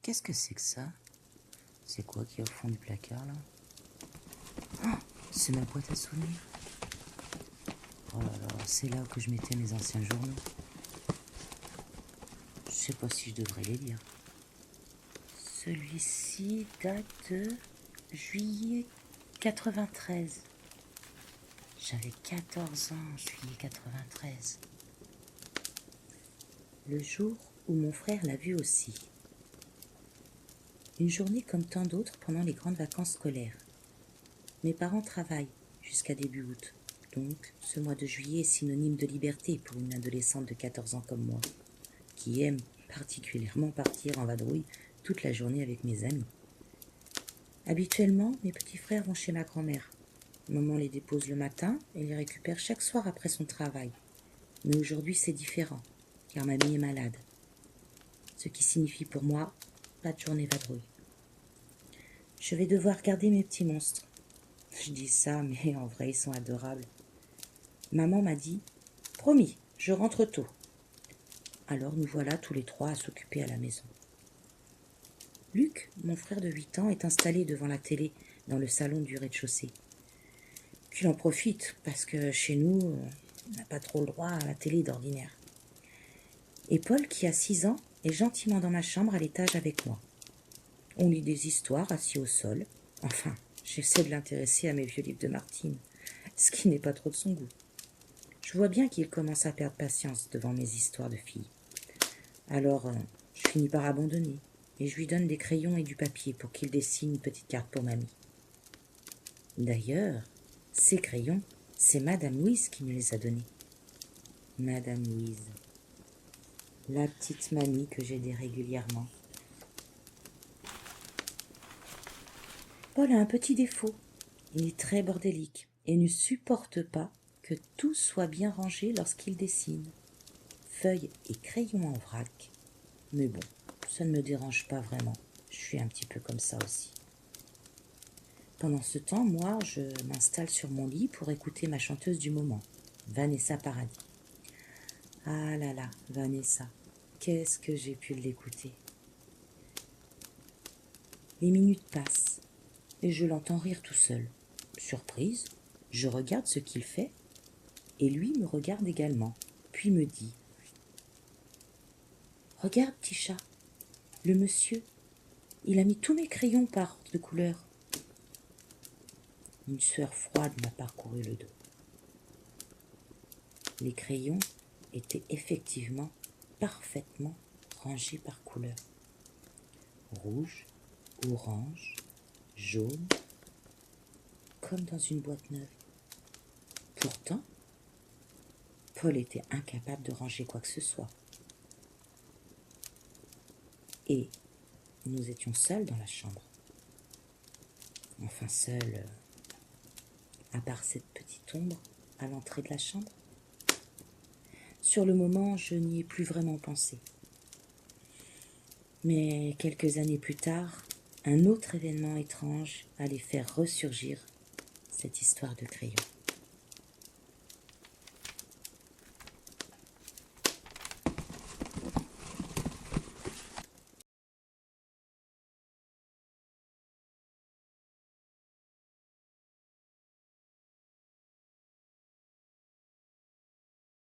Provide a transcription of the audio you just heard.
Qu'est-ce que c'est que ça? C'est quoi qui est au fond du placard, là? Oh, c'est ma boîte à souvenirs. Oh là là, c'est là que je mettais mes anciens journaux. Je sais pas si je devrais les lire. Celui-ci date de juillet 93. J'avais 14 ans en juillet 93. Le jour où mon frère l'a vu aussi. Une journée comme tant d'autres pendant les grandes vacances scolaires. Mes parents travaillent jusqu'à début août, donc ce mois de juillet est synonyme de liberté pour une adolescente de 14 ans comme moi, qui aime particulièrement partir en vadrouille toute la journée avec mes amis. Habituellement, mes petits frères vont chez ma grand-mère. Maman les dépose le matin et les récupère chaque soir après son travail. Mais aujourd'hui, c'est différent, car mamie est malade. Ce qui signifie pour moi, pas de journée vadrouille. Je vais devoir garder mes petits monstres. Je dis ça, mais en vrai, ils sont adorables. Maman m'a dit « Promis, je rentre tôt ». Alors nous voilà tous les trois à s'occuper à la maison. Luc, mon frère de 8 ans, est installé devant la télé dans le salon du rez-de-chaussée. Qu'il en profite, parce que chez nous, on n'a pas trop le droit à la télé d'ordinaire. Et Paul, qui a 6 ans, est gentiment dans ma chambre à l'étage avec moi. On lit des histoires assis au sol. Enfin, j'essaie de l'intéresser à mes vieux livres de Martine, ce qui n'est pas trop de son goût. Je vois bien qu'il commence à perdre patience devant mes histoires de filles. Alors, je finis par abandonner et je lui donne des crayons et du papier pour qu'il dessine une petite carte pour mamie. D'ailleurs, ces crayons, c'est Madame Louise qui me les a donnés. Madame Louise, la petite mamie que j'aidais régulièrement. Paul a un petit défaut. Il est très bordélique et ne supporte pas que tout soit bien rangé lorsqu'il dessine. Feuilles et crayons en vrac. Mais bon, ça ne me dérange pas vraiment. Je suis un petit peu comme ça aussi. Pendant ce temps, moi, je m'installe sur mon lit pour écouter ma chanteuse du moment, Vanessa Paradis. Ah là là, Vanessa, qu'est-ce que j'ai pu l'écouter. Les minutes passent et je l'entends rire tout seul. Surprise, je regarde ce qu'il fait et lui me regarde également, puis me dit « Regarde, petit chat, le monsieur, il a mis tous mes crayons par ordre de couleur. » Une sueur froide m'a parcouru le dos. Les crayons étaient effectivement parfaitement rangés par couleur. Rouge, orange, jaune, comme dans une boîte neuve. Pourtant, Paul était incapable de ranger quoi que ce soit. Et nous étions seuls dans la chambre. Enfin seuls, à part cette petite ombre à l'entrée de la chambre. Sur le moment, je n'y ai plus vraiment pensé. Mais quelques années plus tard, un autre événement étrange allait faire ressurgir cette histoire de crayon.